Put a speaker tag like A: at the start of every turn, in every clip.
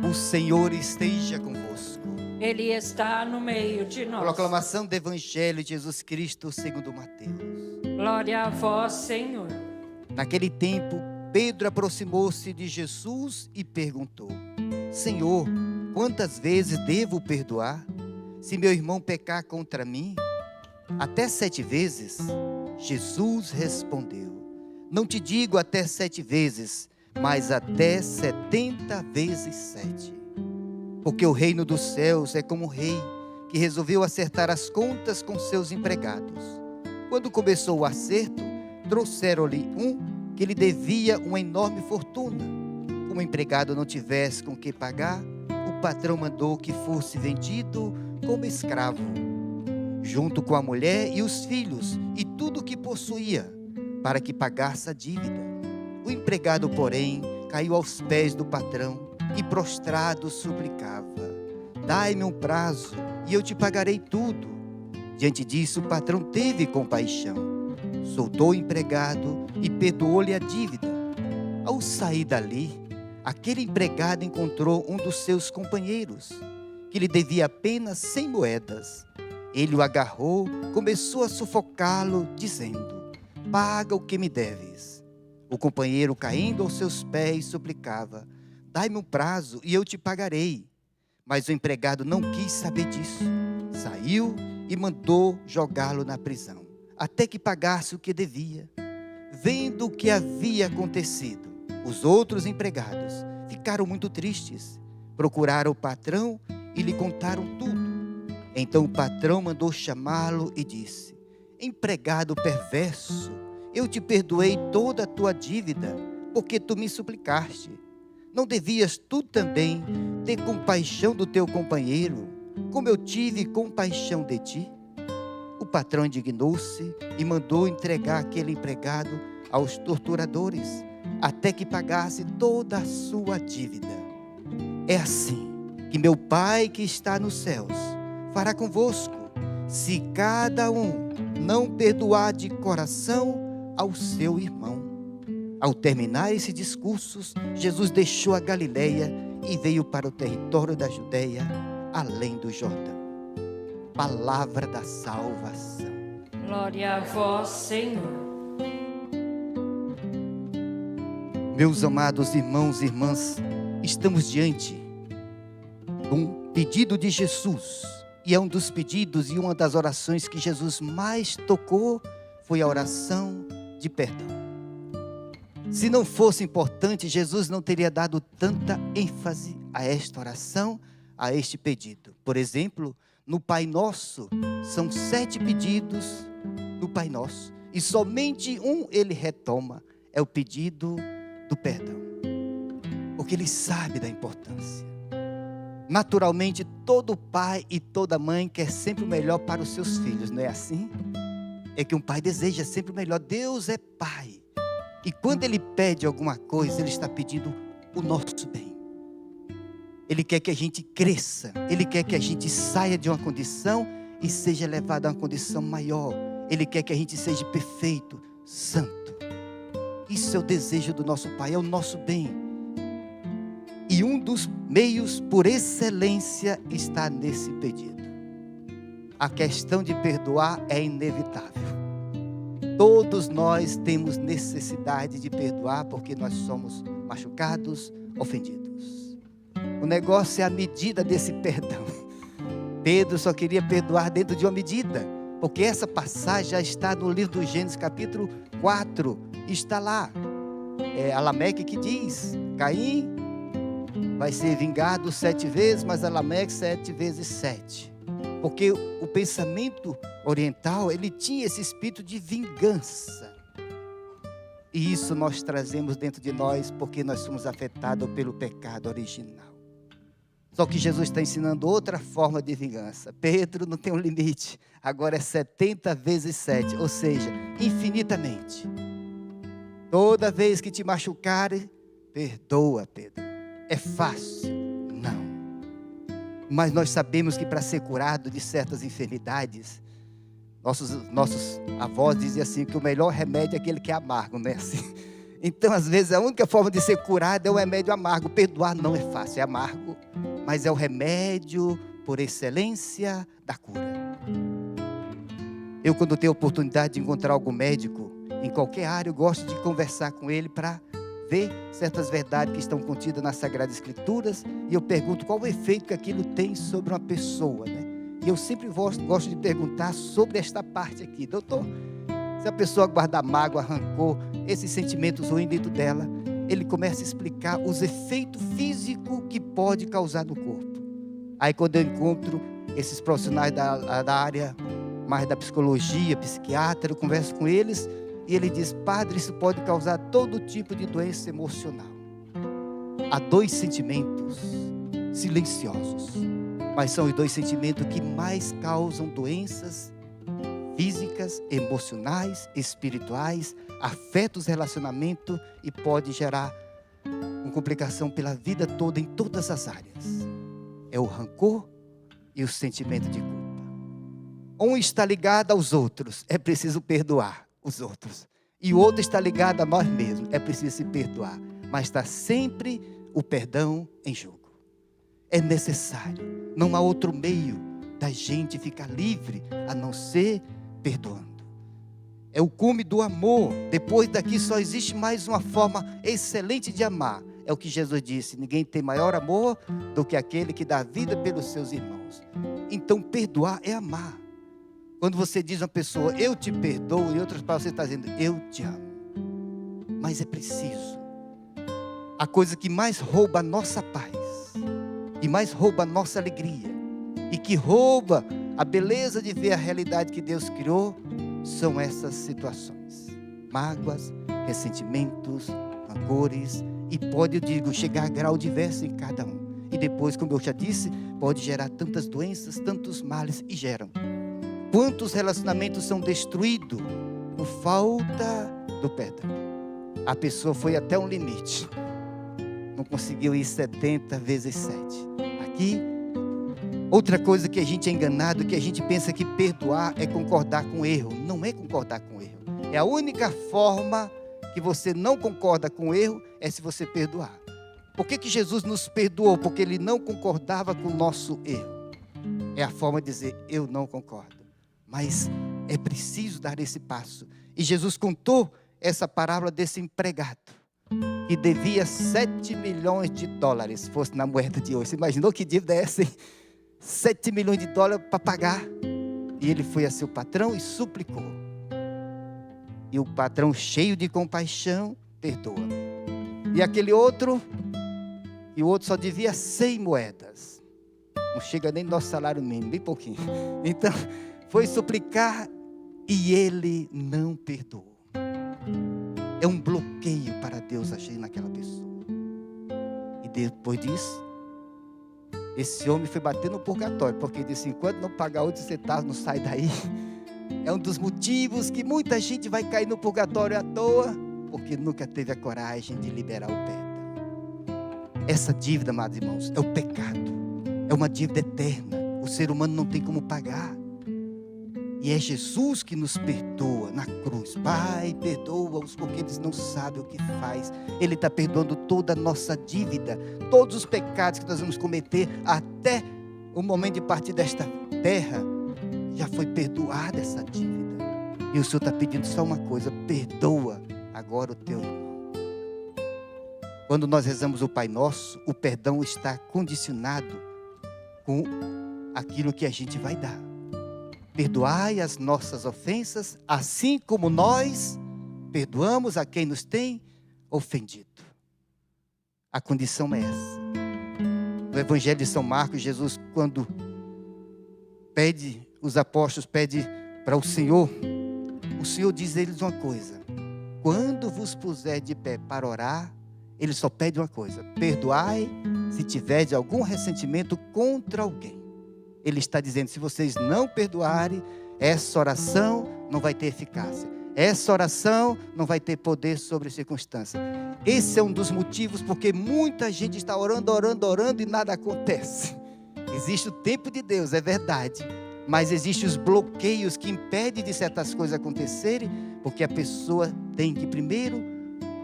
A: O Senhor esteja convosco.
B: Ele está no meio de nós.
A: Proclamação do Evangelho de Jesus Cristo segundo Mateus.
B: Glória a vós, Senhor.
A: Naquele tempo, Pedro aproximou-se de Jesus e perguntou: Senhor, quantas vezes devo perdoar, se meu irmão pecar contra mim? Até 7 vezes? Jesus respondeu: Não te digo até 7 vezes, mas até 70 vezes 7. Porque o reino dos céus é como um rei que resolveu acertar as contas com seus empregados. Quando começou o acerto, trouxeram-lhe um que lhe devia uma enorme fortuna. Como o empregado não tivesse com que pagar, o patrão mandou que fosse vendido como escravo, junto com a mulher e os filhos e tudo o que possuía, para que pagasse a dívida. O empregado, porém, caiu aos pés do patrão e prostrado suplicava: Dai-me um prazo e eu te pagarei tudo. Diante disso, o patrão teve compaixão, soltou o empregado e perdoou-lhe a dívida. Ao sair dali, aquele empregado encontrou um dos seus companheiros, que lhe devia apenas 100 moedas. Ele o agarrou, começou a sufocá-lo, dizendo: Paga o que me deves. O companheiro, caindo aos seus pés, suplicava: Dai-me um prazo e eu te pagarei. Mas o empregado não quis saber disso. Saiu e mandou jogá-lo na prisão, até que pagasse o que devia. Vendo o que havia acontecido, os outros empregados ficaram muito tristes. Procuraram o patrão e lhe contaram tudo. Então o patrão mandou chamá-lo e disse: Empregado perverso, eu te perdoei toda a tua dívida, porque tu me suplicaste. Não devias tu também ter compaixão do teu companheiro, como eu tive compaixão de ti? O patrão indignou-se e mandou entregar aquele empregado aos torturadores, até que pagasse toda a sua dívida. É assim que meu Pai que está nos céus fará convosco, se cada um não perdoar de coração ao seu irmão. Ao terminar esses discursos, Jesus deixou a Galileia e veio para o território da Judeia, além do Jordão. Palavra da salvação.
B: Glória a vós, Senhor.
A: Meus amados irmãos e irmãs, estamos diante de um pedido de Jesus. E é um dos pedidos e uma das orações que Jesus mais tocou foi a oração de perdão. Se não fosse importante, Jesus não teria dado tanta ênfase a esta oração, a este pedido. Por exemplo, no Pai Nosso, são 7 pedidos do Pai Nosso. E somente um ele retoma, é o pedido do perdão. Porque ele sabe da importância. Naturalmente, todo pai e toda mãe quer sempre o melhor para os seus filhos, não é assim? É que um pai deseja sempre o melhor. Deus é pai. E quando ele pede alguma coisa, ele está pedindo o nosso bem. Ele quer que a gente cresça. Ele quer que a gente saia de uma condição e seja levado a uma condição maior. Ele quer que a gente seja perfeito, santo. Isso é o desejo do nosso Pai, é o nosso bem. E um dos meios por excelência está nesse pedido. A questão de perdoar é inevitável. Todos nós temos necessidade de perdoar porque nós somos machucados, ofendidos. O negócio é a medida desse perdão. Pedro só queria perdoar dentro de uma medida, porque essa passagem já está no livro do Gênesis capítulo 4, está lá. É Alameque que diz: Caim vai ser vingado 7 vezes, mas Alameque 7 vezes 7. Porque o pensamento oriental, ele tinha esse espírito de vingança. E isso nós trazemos dentro de nós, porque nós somos afetados pelo pecado original. Só que Jesus está ensinando outra forma de vingança. Pedro não tem um limite, agora é 70 vezes 7, ou seja, infinitamente. Toda vez que te machucarem, perdoa, Pedro. É fácil? Não. Mas nós sabemos que para ser curado de certas enfermidades, nossos avós diziam assim, que o melhor remédio é aquele que é amargo, não é assim? Então, às vezes, a única forma de ser curado é o remédio amargo. Perdoar não é fácil, é amargo, mas é o remédio por excelência da cura. Eu, quando tenho a oportunidade de encontrar algum médico, em qualquer área, eu gosto de conversar com ele para ver certas verdades que estão contidas nas Sagradas Escrituras, e eu pergunto qual o efeito que aquilo tem sobre uma pessoa, né? E eu sempre gosto de perguntar sobre esta parte aqui. Doutor, se a pessoa guardar mágoa, rancor, esses sentimentos ruins dentro dela, ele começa a explicar os efeitos físicos que pode causar no corpo. Aí quando eu encontro esses profissionais da área mais da psicologia, psiquiatra, eu converso com eles, e ele diz: padre, isso pode causar todo tipo de doença emocional. Há dois sentimentos silenciosos, mas são os dois sentimentos que mais causam doenças físicas, emocionais, espirituais, afetam os relacionamentos e pode gerar uma complicação pela vida toda, em todas as áreas. É o rancor e o sentimento de culpa. Um está ligado aos outros, é preciso perdoar os outros. E o outro está ligado a nós mesmos, é preciso se perdoar. Mas está sempre o perdão em jogo. É necessário, não há outro meio da gente ficar livre a não ser perdoando. É o cume do amor. Depois daqui só existe mais uma forma excelente de amar. É o que Jesus disse: ninguém tem maior amor do que aquele que dá vida pelos seus irmãos. Então perdoar é amar. Quando você diz a uma pessoa: eu te perdoo, em outras palavras você está dizendo: eu te amo. Mas é preciso. A coisa que mais rouba a nossa paz, e mais rouba a nossa alegria, e que rouba a beleza de ver a realidade que Deus criou, são essas situações: mágoas, ressentimentos, rancores, e pode, eu digo, chegar a grau diverso em cada um. E depois, como eu já disse, pode gerar tantas doenças, tantos males, e geram. Quantos relacionamentos são destruídos por falta do perdão? A pessoa foi até um limite, não conseguiu ir 70 vezes 7. Aqui, outra coisa que a gente é enganado, que a gente pensa que perdoar é concordar com o erro. Não é concordar com o erro. É a única forma que você não concorda com o erro, é se você perdoar. Por que Jesus nos perdoou? Porque Ele não concordava com o nosso erro. É a forma de dizer: eu não concordo. Mas é preciso dar esse passo. E Jesus contou essa parábola desse empregado que devia 7 milhões de dólares, fosse na moeda de hoje. Você imaginou que dívida é essa, hein? 7 milhões de dólares para pagar. E ele foi a seu patrão e suplicou. E o patrão, cheio de compaixão, perdoa. E aquele outro, e o outro só devia 100 moedas. Não chega nem no nosso salário mínimo, bem pouquinho. Então, foi suplicar e ele não perdoou. É um bloqueio para Deus agir naquela pessoa. E depois disso, esse homem foi bater no purgatório, porque disse: enquanto não pagar 8 centavos, não sai daí. É um dos motivos que muita gente vai cair no purgatório à toa, porque nunca teve a coragem de liberar o perdão. Essa dívida, amados irmãos, é o pecado. É uma dívida eterna. O ser humano não tem como pagar. E é Jesus que nos perdoa na cruz. Pai, perdoa-os porque eles não sabem o que faz. Ele está perdoando toda a nossa dívida, todos os pecados que nós vamos cometer até o momento de partir desta terra. Já foi perdoada essa dívida. E o Senhor está pedindo só uma coisa: perdoa agora o teu irmão. Quando nós rezamos o Pai Nosso, o perdão está condicionado com aquilo que a gente vai dar. Perdoai as nossas ofensas, assim como nós perdoamos a quem nos tem ofendido. A condição é essa. No Evangelho de São Marcos, Jesus, quando os apóstolos pedem para o Senhor diz a eles uma coisa: quando vos puser de pé para orar, ele só pede uma coisa: perdoai se tiver algum ressentimento contra alguém. Ele está dizendo: se vocês não perdoarem, essa oração não vai ter eficácia. Essa oração não vai ter poder sobre a circunstância. Esse é um dos motivos porque muita gente está orando e nada acontece. Existe o tempo de Deus, é verdade. Mas existem os bloqueios que impedem de certas coisas acontecerem, porque a pessoa tem que primeiro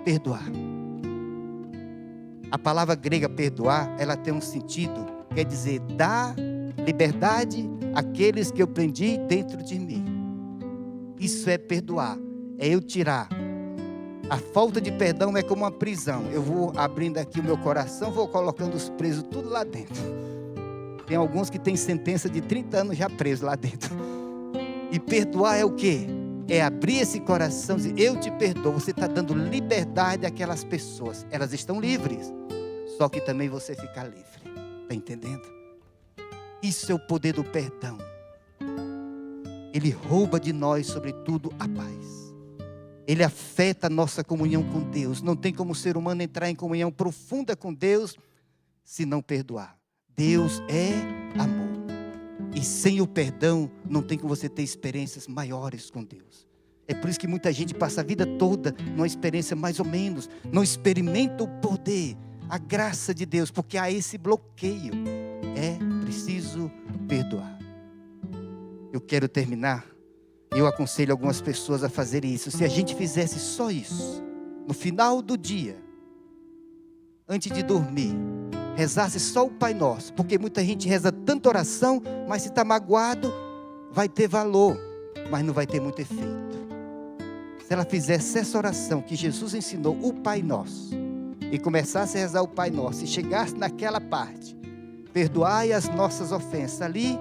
A: perdoar. A palavra grega perdoar, ela tem um sentido, quer dizer, dar liberdade àqueles que eu prendi dentro de mim. Isso é perdoar, é eu tirar. A falta de perdão é como uma prisão. Eu vou abrindo aqui o meu coração, vou colocando os presos tudo lá dentro. Tem alguns que têm sentença de 30 anos já presos lá dentro. E perdoar é o quê? É abrir esse coração e dizer, eu te perdoo. Você está dando liberdade àquelas pessoas. Elas estão livres. Só que também você fica livre. Está entendendo? Isso é o poder do perdão. Ele rouba de nós, sobretudo, a paz. Ele afeta a nossa comunhão com Deus. Não tem como o ser humano entrar em comunhão profunda com Deus se não perdoar. Deus é amor. E sem o perdão, não tem como você ter experiências maiores com Deus. É por isso que muita gente passa a vida toda numa experiência mais ou menos. Não experimenta o poder, a graça de Deus, porque há esse bloqueio. É preciso perdoar. Eu quero terminar. Eu aconselho algumas pessoas a fazerem isso. Se a gente fizesse só isso, no final do dia, antes de dormir, rezasse só o Pai Nosso, porque muita gente reza tanta oração, mas se está magoado, vai ter valor, mas não vai ter muito efeito. Se ela fizesse essa oração que Jesus ensinou, o Pai Nosso, e começasse a rezar o Pai Nosso, e chegasse naquela parte, perdoai as nossas ofensas, ali,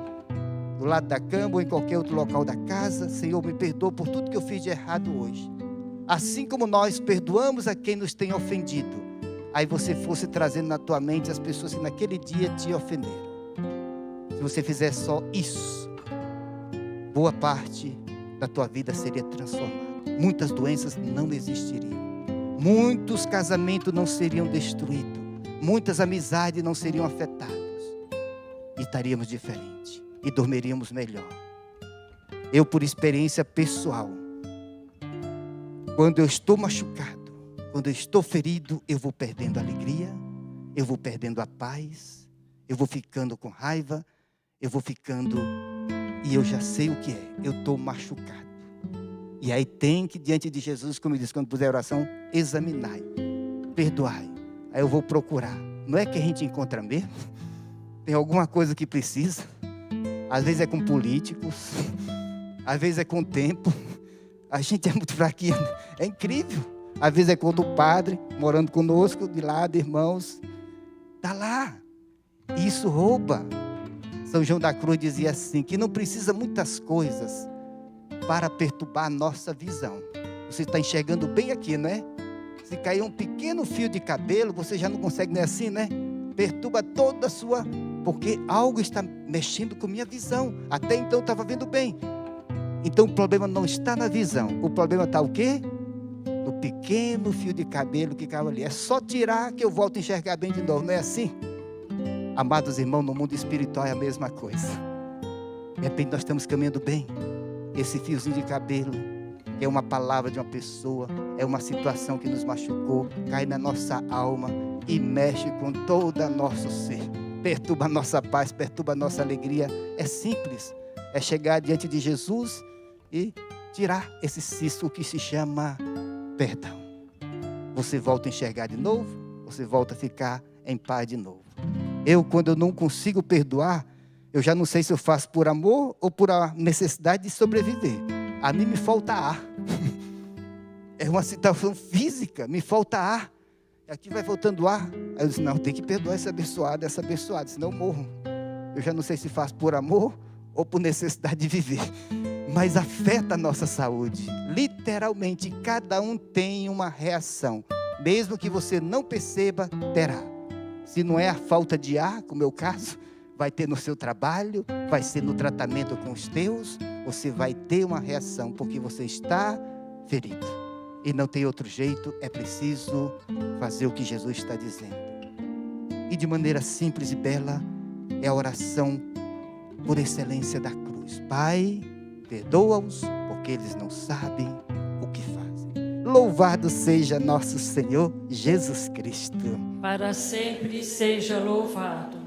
A: do lado da cama ou em qualquer outro local da casa, Senhor, me perdoa por tudo que eu fiz de errado hoje. Assim como nós perdoamos a quem nos tem ofendido, aí você fosse trazendo na tua mente as pessoas que naquele dia te ofenderam. Se você fizer só isso, boa parte da tua vida seria transformada. Muitas doenças não existiriam. Muitos casamentos não seriam destruídos. Muitas amizades não seriam afetadas. E estaríamos diferentes. E dormiríamos melhor. Eu, por experiência pessoal, quando eu estou machucado, quando eu estou ferido, eu vou perdendo a alegria, eu vou perdendo a paz, eu vou ficando com raiva, eu vou ficando, e eu já sei o que é, eu estou machucado. E aí tem que, diante de Jesus, como eu disse, quando puser a oração, examinai, perdoai. Aí eu vou procurar. Não é que a gente encontra mesmo? Tem alguma coisa que precisa? Às vezes é com políticos, às vezes é com o tempo. A gente é muito fraquinho, é incrível. Às vezes é com o padre, morando conosco, de lado, irmãos. Está lá. E isso rouba. São João da Cruz dizia assim, que não precisa muitas coisas para perturbar a nossa visão. Você está enxergando bem aqui, não é? Se cair um pequeno fio de cabelo, você já não consegue, não é assim, né? Perturba toda a sua... Porque algo está mexendo com minha visão. Até então eu estava vendo bem. Então o problema não está na visão. O problema está o quê? No pequeno fio de cabelo que caiu ali. É só tirar que eu volto a enxergar bem de novo. Não é assim? Amados irmãos, no mundo espiritual é a mesma coisa. De repente nós estamos caminhando bem. Esse fiozinho de cabelo é uma palavra de uma pessoa, é uma situação que nos machucou, cai na nossa alma e mexe com todo o nosso ser. Perturba a nossa paz, perturba a nossa alegria. É simples, é chegar diante de Jesus e tirar esse cisto que se chama perdão. Você volta a enxergar de novo, você volta a ficar em paz de novo. Quando eu não consigo perdoar, eu já não sei se eu faço por amor ou por a necessidade de sobreviver. A mim me falta ar. É uma situação física, me falta ar. Aqui vai faltando ar. Aí eu disse, não, tem que perdoar essa abençoada, senão eu morro. Eu já não sei se faço por amor ou por necessidade de viver. Mas afeta a nossa saúde. Literalmente, cada um tem uma reação. Mesmo que você não perceba, terá. Se não é a falta de ar, como é o caso, vai ter no seu trabalho, vai ser no tratamento com os teus, você vai ter uma reação, porque você está ferido. E não tem outro jeito, é preciso fazer o que Jesus está dizendo. E de maneira simples e bela, é a oração por excelência da cruz. Pai, perdoa-os, porque eles não sabem o que fazem. Louvado seja nosso Senhor Jesus Cristo.
B: Para sempre seja louvado.